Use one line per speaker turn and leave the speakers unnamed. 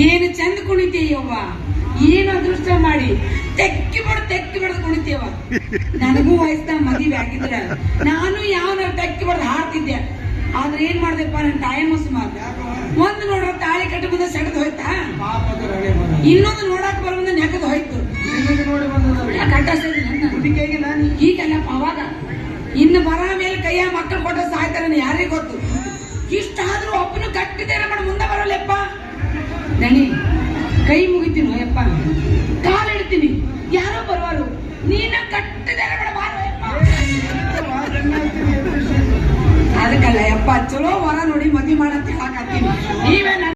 ಏನು ಚಂದ ಕುಣಿತೀಯವ್ವ, ಏನು ಅದೃಷ್ಟ ಮಾಡಿ ತೆಕ್ಕಿ ಬಡ್ದು ಕುಣಿತೀವ. ನನಗೂ ವಯಸ್ಸಿನ ಮದುವೆ ಆಗಿದ್ರ ನಾನು ಯಾವ ತೆಕ್ಕಿ ಬಡ್ದು ಹಾಡ್ತಿದ್ದೆ. ಆದ್ರೆ ಏನ್ ಮಾಡ್ದಪ್ಪ, ನನ್ನ ಟೈಮ್ ಸುಮಾರು ಒಂದು ನೋಡ್ರ ತಾಳಿ ಕಟ್ಟ ಮುಂದೆ ಸೆಡದ್ ಹೋಯ್ತಾ, ಇನ್ನೊಂದು ನೋಡಕ್ ಬರ ಮುಂದೆ ನೆಕದ್ ಹೋಯ್ತು. ಈಗಲ್ಲಪ್ಪ ಅವಾಗ ಇನ್ನು ಬರ ಮೇಲೆ ಕೈಯ ಮಕ್ಕಳು ಕೊಟ್ಟ ಸಾಯ್ತಾರ ಯಾರೇ ಗೊತ್ತು. ಇಷ್ಟಾದ್ರೂ ಒಬ್ಬನು ಕಟ್ಟಿದ್ದೇನೆ ಮಾಡಿ ಮುಂದೆ ಬರಲ್ಲಪ್ಪ. ನನಿ ಕೈ ಮುಗಿತೀನಿ ಯಪ್ಪ, ಕಾಲಿಡ್ತೀನಿ, ಯಾರೋ ಬರುವಾರು, ನೀನ ಕಟ್ಟಿದ್ದಾರೆ ಬೇಡ ಬಾರೋ ಯಪ್ಪ. ಅದಕ್ಕಲ್ಲ ಯಪ್ಪ, ಚಲೋ ವರ ನೋಡಿ ಮದ್ವೆ ಮಾಡಂತ ಹೇಳಕತ್ತೀನಿ. ನೀವೇ